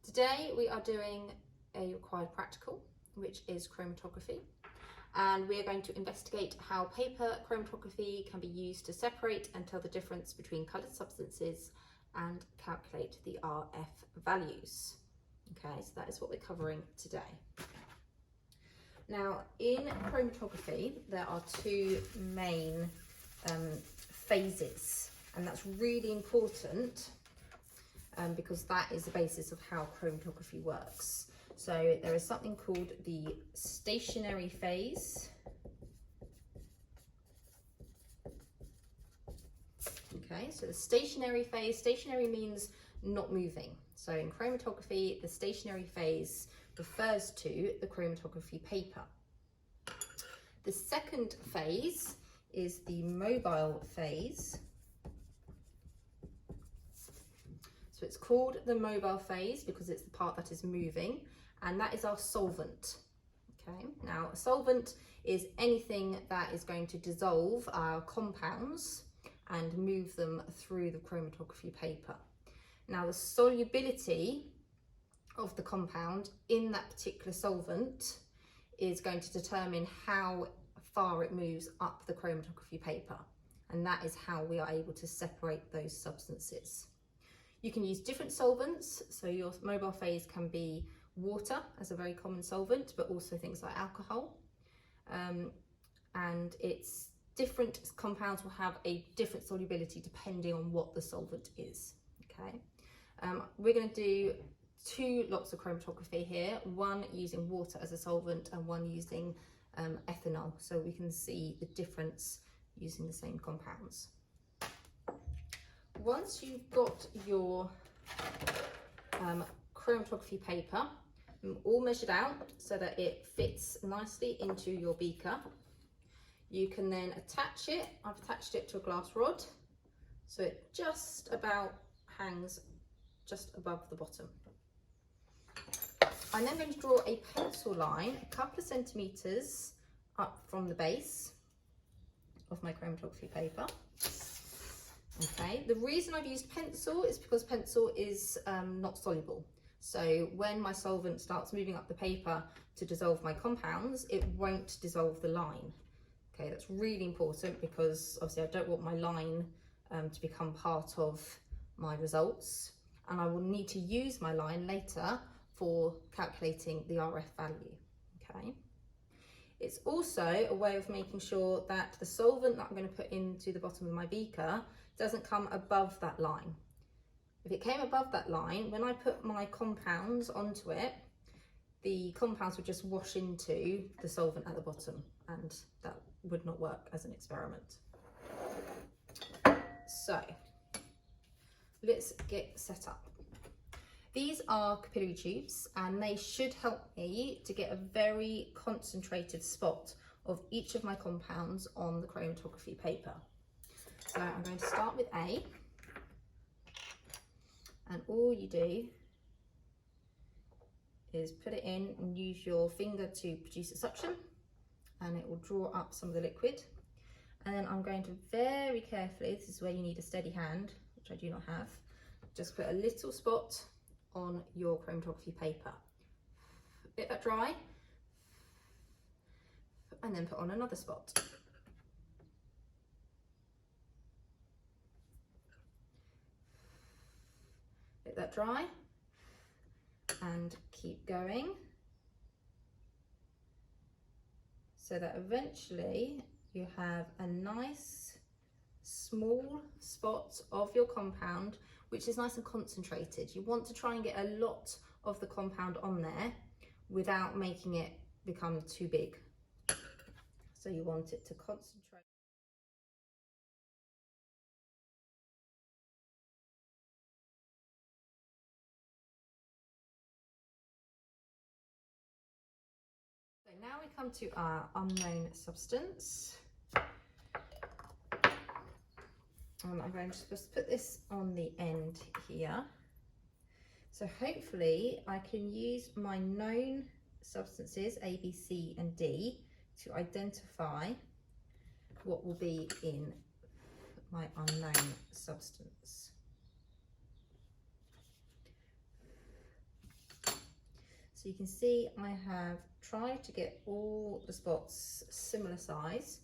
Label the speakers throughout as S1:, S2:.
S1: Today we are doing a required practical, which is chromatography, and we are going to investigate how paper chromatography can be used to separate and tell the difference between coloured substances and calculate the RF values. Okay, so that is what we're covering today. Now, in chromatography, there are two main phases, and that's really important because that is the basis of how chromatography works. So there is something called the stationary phase. Okay, so the stationary phase, stationary means not moving. So in chromatography, the stationary phase refers to the chromatography paper. The second phase is the mobile phase. So it's called the mobile phase because it's the part that is moving, and that is our solvent. Okay, now a solvent is anything that is going to dissolve our compounds and move them through the chromatography paper. Now the solubility of the compound in that particular solvent is going to determine how far it moves up the chromatography paper, and that is how we are able to separate those substances. You can use different solvents, so your mobile phase can be water as a very common solvent, but also things like alcohol. And it's different compounds will have a different solubility depending on what the solvent is. Okay, we're going to do two lots of chromatography here, one using water as a solvent and one using ethanol, so we can see the difference using the same compounds. Once you've got your chromatography paper all measured out so that it fits nicely into your beaker, you can then attach it. I've attached it to a glass rod, so it just about hangs just above the bottom. I'm then going to draw a pencil line a couple of centimetres up from the base of my chromatography paper. Okay, the reason I've used pencil is because pencil is not soluble. So when my solvent starts moving up the paper to dissolve my compounds, it won't dissolve the line. Okay, that's really important because obviously I don't want my line to become part of my results, and I will need to use my line later for calculating the RF value. Okay. It's also a way of making sure that the solvent that I'm going to put into the bottom of my beaker doesn't come above that line. If it came above that line, when I put my compounds onto it, the compounds would just wash into the solvent at the bottom, and that would not work as an experiment. So let's get set up. These are capillary tubes, and they should help me to get a very concentrated spot of each of my compounds on the chromatography paper. So I'm going to start with A, and all you do is put it in and use your finger to produce a suction, and it will draw up some of the liquid. And then I'm going to very carefully, this is where you need a steady hand, which I do not have, just put a little spot on your chromatography paper. Let that dry, and then put on another spot. Let that dry, and keep going, so that eventually you have a nice small spot of your compound which is nice and concentrated. You want to try and get a lot of the compound on there without making it become too big. So you want it to concentrate. So now we come to our unknown substance. I'm going to just put this on the end here. So hopefully I can use my known substances A, B, C and D to identify what will be in my unknown substance. So you can see I have tried to get all the spots similar size.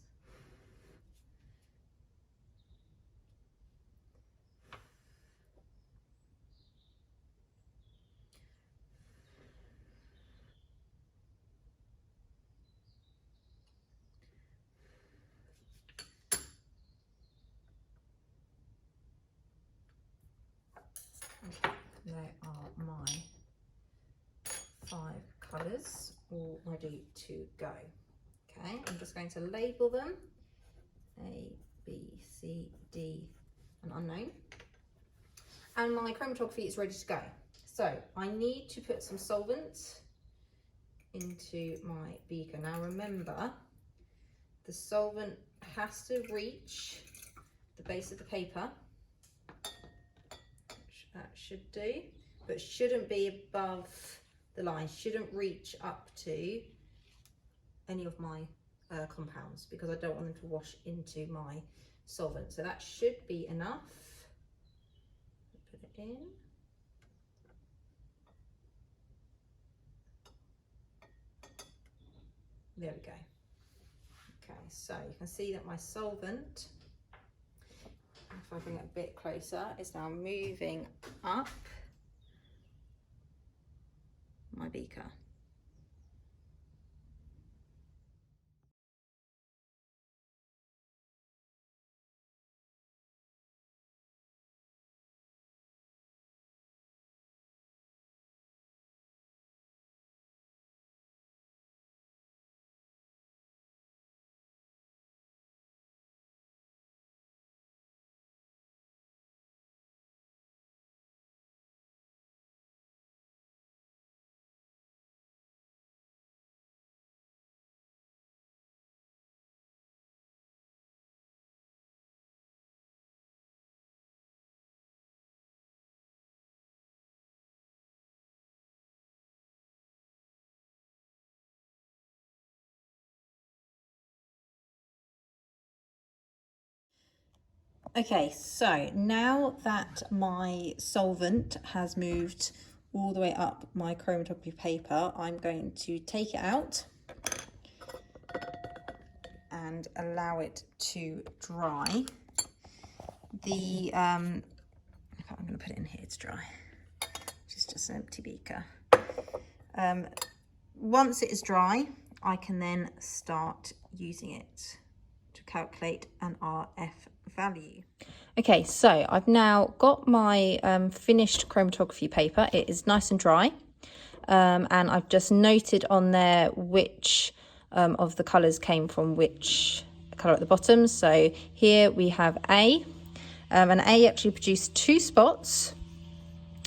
S1: Okay, there are my 5 colours all ready to go. Okay, I'm just going to label them A, B, C, D, and unknown. And my chromatography is ready to go. So I need to put some solvent into my beaker. Now remember, the solvent has to reach the base of the paper, which that should do, but shouldn't be above the line, shouldn't reach up to any of my compounds, because I don't want them to wash into my solvent. So that should be enough. Put it in. There we go. Okay, so you can see that my solvent, if I bring it a bit closer, is now moving up my beaker. Okay, so now that my solvent has moved all the way up my chromatography paper, I'm going to take it out and allow it to dry. I'm going to put it in here to dry, which is just an empty beaker. Once it is dry, I can then start using it to calculate an RF value. Okay, so I've now got my finished chromatography paper. It is nice and dry, and I've just noted on there which of the colours came from which colour at the bottom. So here we have A, and A actually produced 2 spots,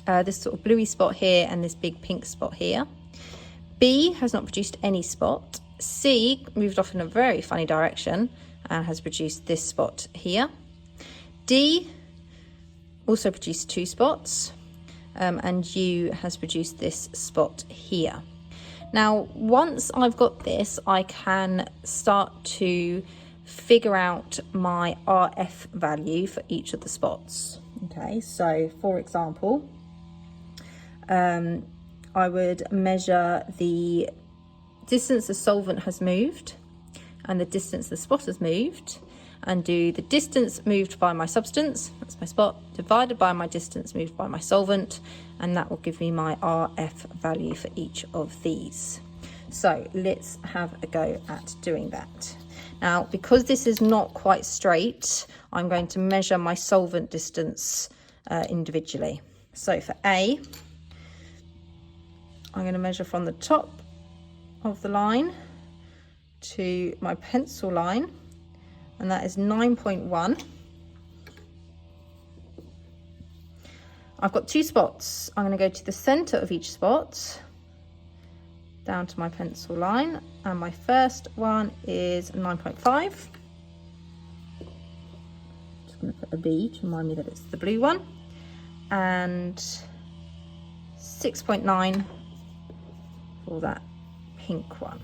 S1: this sort of bluey spot here and this big pink spot here. B has not produced any spot. C moved off in a very funny direction and has produced this spot here. D also produced 2 spots, and U has produced this spot here. Now, once I've got this, I can start to figure out my RF value for each of the spots. Okay, so for example, I would measure the distance the solvent has moved and the distance the spot has moved, and do the distance moved by my substance, that's my spot, divided by my distance moved by my solvent, and that will give me my RF value for each of these. So let's have a go at doing that. Now, because this is not quite straight, I'm going to measure my solvent distance individually. So for A, I'm going to measure from the top of the line to my pencil line, and that is 9.1. I've got 2 spots. I'm going to go to the centre of each spot, down to my pencil line, and my first one is 9.5. Just going to put a B to remind me that it's the blue one, and 6.9 for that pink one.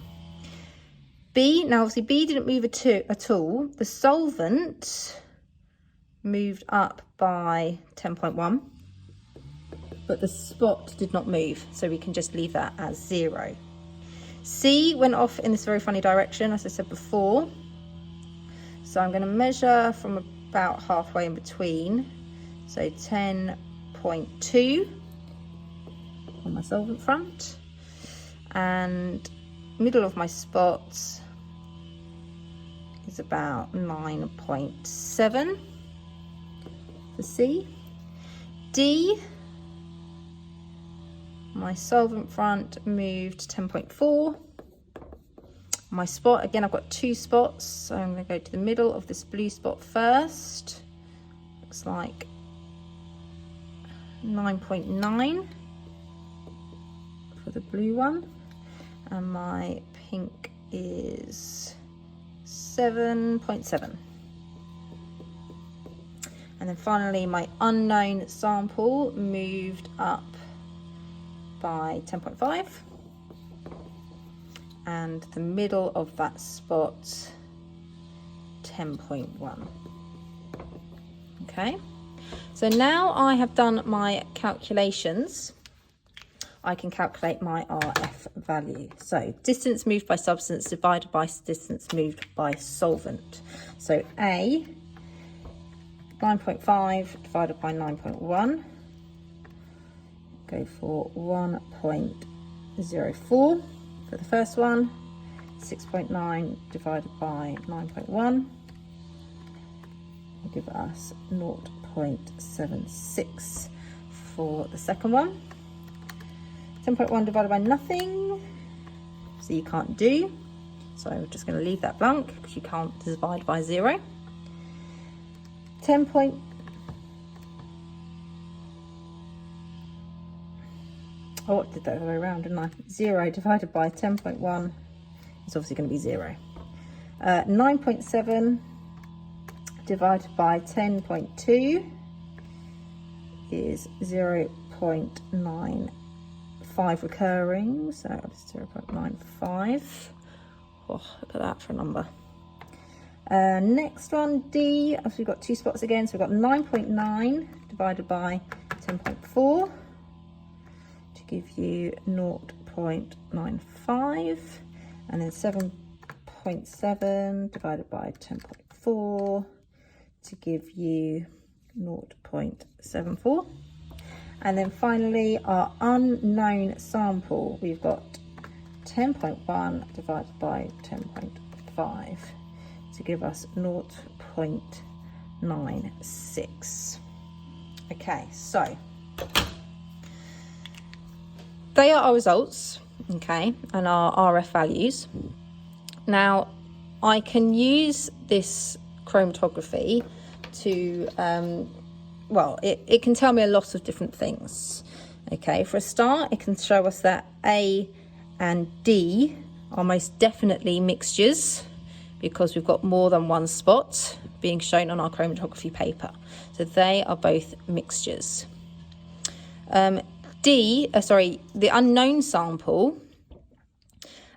S1: B, now obviously B didn't move at all. The solvent moved up by 10.1. but the spot did not move, so we can just leave that as 0. C went off in this very funny direction, as I said before. So I'm going to measure from about halfway in between, so 10.2 on my solvent front, and middle of my spots is about 9.7 for C. D, my solvent front moved 10.4. My spot, again, I've got 2 spots, so I'm going to go to the middle of this blue spot first. Looks like 9.9 for the blue one, and my pink is 7.7. And then finally my unknown sample moved up by 10.5, and the middle of that spot 10.1. Okay, so now I have done my calculations, I can calculate my RF value. So distance moved by substance divided by distance moved by solvent. So A, 9.5 divided by 9.1, go for 1.04 for the first one. 6.9 divided by 9.1 will give us 0.76 for the second one. 10.1 divided by nothing, so you can't do, so I'm just going to leave that blank because you can't divide by 0. 10 point, oh, I did that the other way around, didn't I? 0 divided by 10.1 is obviously going to be 0. 9.7 divided by 10.2 is 0.95 recurring, so that's 0.95. Oh, look at that for a number. Next one, D, so we've got 2 spots again, so we've got 9.9 divided by 10.4 to give you 0.95, and then 7.7 divided by 10.4 to give you 0.74. And then finally our unknown sample, we've got 10.1 divided by 10.5 to give us 0.96. Okay, so they are our results, okay, and our RF values. Now I can use this chromatography to well, it can tell me a lot of different things. Okay, for a start, it can show us that A and D are most definitely mixtures because we've got more than one spot being shown on our chromatography paper. So they are both mixtures. The unknown sample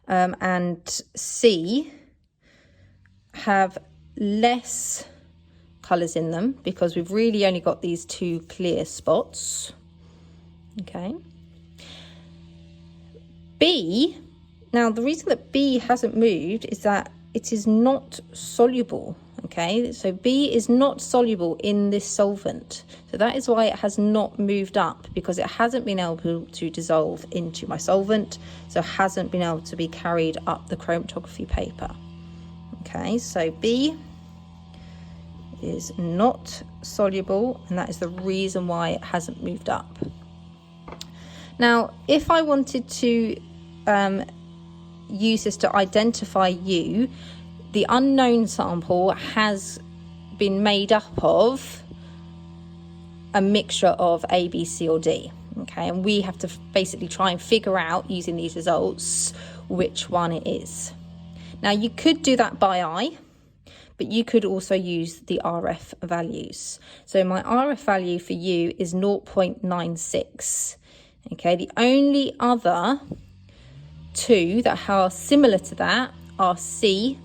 S1: and C have less colours in them because we've really only got these 2 clear spots. Okay. B, now the reason that B hasn't moved is that it is not soluble. Okay, so B is not soluble in this solvent, so that is why it has not moved up, because it hasn't been able to dissolve into my solvent, so it hasn't been able to be carried up the chromatography paper. Okay, so B is not soluble, and that is the reason why it hasn't moved up. Now, if I wanted to use this to identify you, the unknown sample has been made up of a mixture of A, B, C or D. Okay, and we have to basically try and figure out, using these results, which one it is. Now you could do that by eye, but you could also use the RF values. So my RF value for you is 0.96. Okay, the only other 2 that are similar to that are C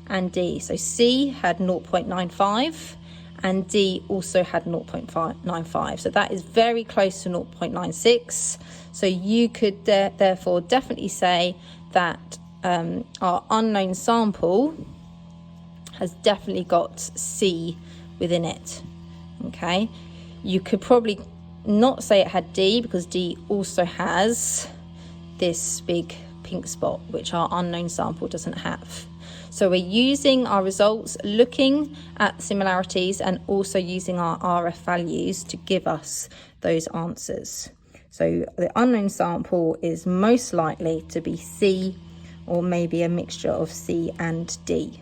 S1: and D. So C had 0.95 and D also had 0.95. So that is very close to 0.96. So you could therefore definitely say that our unknown sample has definitely got C within it. Okay, you could probably not say it had D because D also has this big pink spot, which our unknown sample doesn't have. So we're using our results, looking at similarities, and also using our RF values to give us those answers. So the unknown sample is most likely to be C, or maybe a mixture of C and D.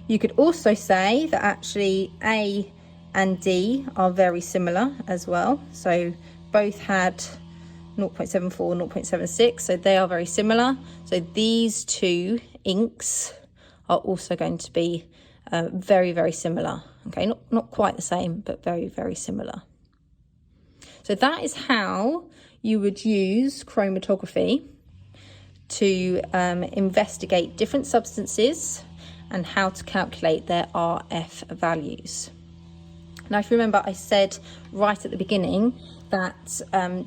S1: You could also say that actually A and D are very similar as well. So both had 0.74, 0.76, so they are very similar. So these two inks are also going to be very, very similar. Okay, not quite the same, but very, very similar. So that is how you would use chromatography to investigate different substances and how to calculate their RF values. Now, if you remember, I said right at the beginning that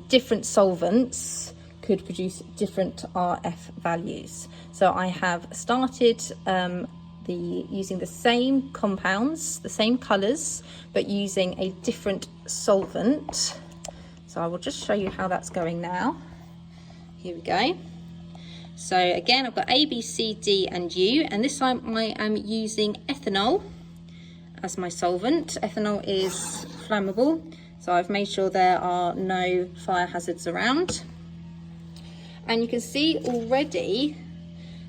S1: different solvents could produce different RF values. So I have started using the same compounds, the same colours, but using a different solvent. So I will just show you how that's going now. Here we go. So again, I've got A, B, C, D and U, and this time I am using ethanol as my solvent. Ethanol is flammable, so I've made sure there are no fire hazards around. And you can see already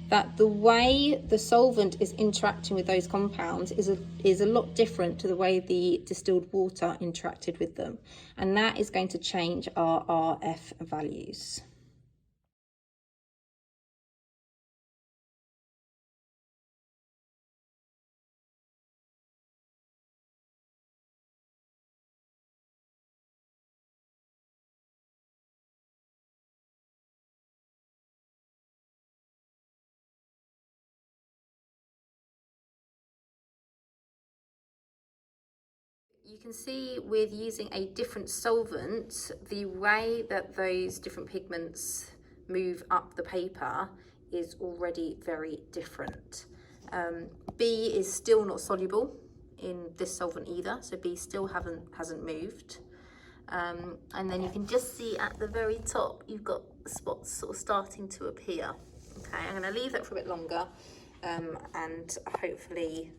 S1: that the way the solvent is interacting with those compounds is a lot different to the way the distilled water interacted with them. And that is going to change our RF values. You can see with using a different solvent, the way that those different pigments move up the paper is already very different. B is still not soluble in this solvent either, so B still hasn't moved. And then you can just see at the very top, you've got spots sort of starting to appear. Okay, I'm going to leave that for a bit longer, and hopefully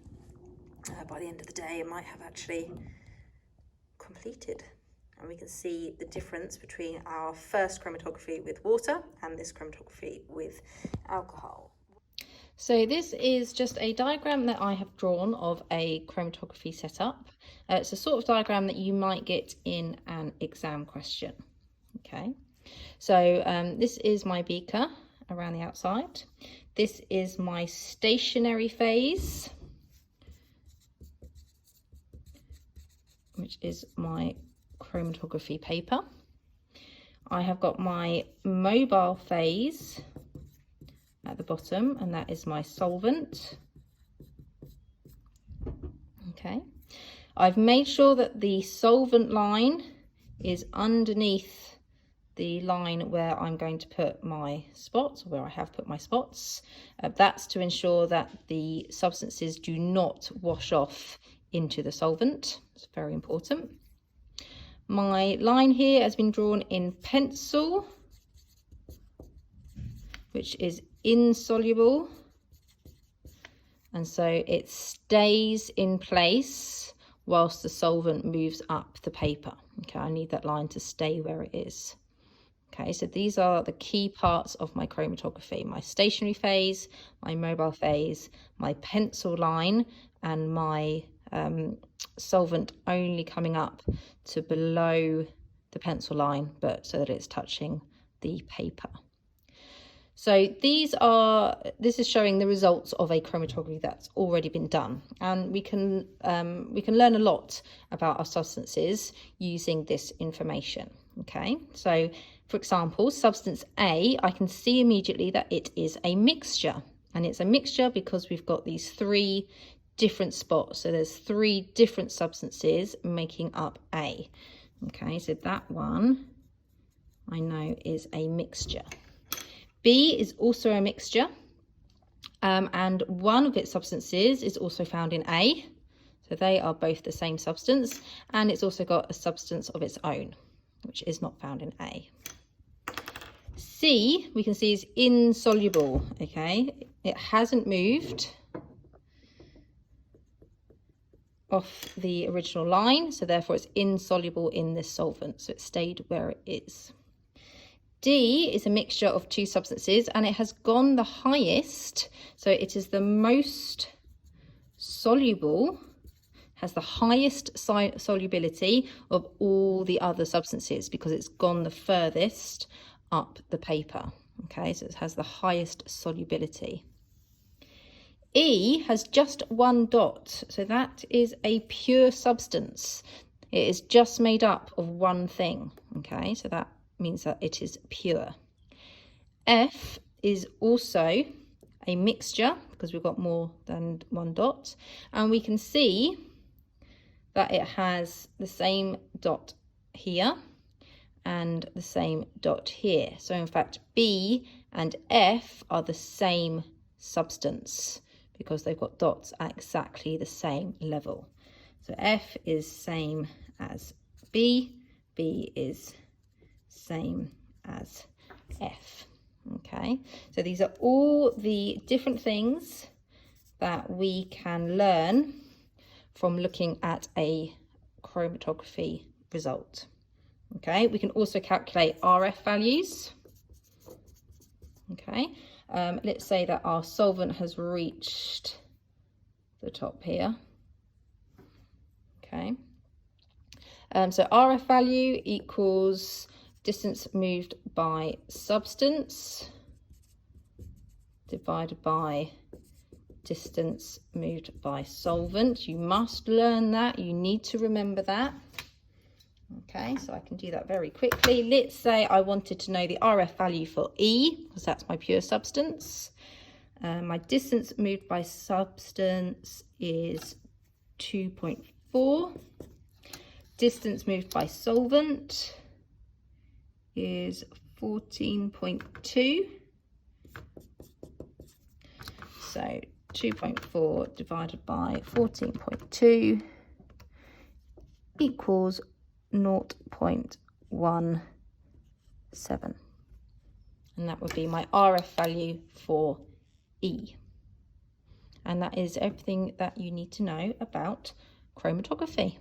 S1: by the end of the day, it might have actually completed, and we can see the difference between our first chromatography with water and this chromatography with alcohol. So this is just a diagram that I have drawn of a chromatography setup. It's a sort of diagram that you might get in an exam question. Okay, so this is my beaker around the outside. This is my stationary phase, which is my chromatography paper. I have got my mobile phase at the bottom, and that is my solvent. Okay, I've made sure that the solvent line is underneath the line where I'm going to put my spots, or where I have put my spots. That's to ensure that the substances do not wash off into the solvent. It's very important. My line here has been drawn in pencil, which is insoluble, and so it stays in place whilst the solvent moves up the paper. Okay, I need that line to stay where it is. Okay, so these are the key parts of my chromatography: my stationary phase, my mobile phase, my pencil line, and my solvent only coming up to below the pencil line, but so that it's touching the paper. So this is showing the results of a chromatography that's already been done, and we can learn a lot about our substances using this information. Okay, so for example, substance A, I can see immediately that it is a mixture, and it's a mixture because we've got these three different spots. So there's 3 different substances making up A. Okay, so that one I know is a mixture. B is also a mixture, and one of its substances is also found in A. So they are both the same substance, and it's also got a substance of its own, which is not found in A. C, we can see, is insoluble, okay? It hasn't moved off the original line, so therefore it's insoluble in this solvent, so it stayed where it is. D is a mixture of 2 substances, and it has gone the highest, so it is the most soluble, has the highest solubility of all the other substances because it's gone the furthest up the paper. Okay, so it has the highest solubility. E has just 1 dot, so that is a pure substance. It is just made up of 1 thing. Okay, so that means that it is pure. F is also a mixture because we've got more than 1 dot, and we can see that it has the same dot here and the same dot here. So in fact, B and F are the same substance because they've got dots at exactly the same level. So F is same as B, B is same as F. Okay, so these are all the different things that we can learn from looking at a chromatography result. Okay, we can also calculate RF values. Okay, let's say that our solvent has reached the top here. Okay, so RF value equals distance moved by substance divided by distance moved by solvent. You must learn that. You need to remember that. Okay, so I can do that very quickly. Let's say I wanted to know the RF value for E, because that's my pure substance. My distance moved by substance is 2.4. Distance moved by solvent is 14.2. So 2.4 divided by 14.2 equals 0.17. And that would be my RF value for E. And that is everything that you need to know about chromatography.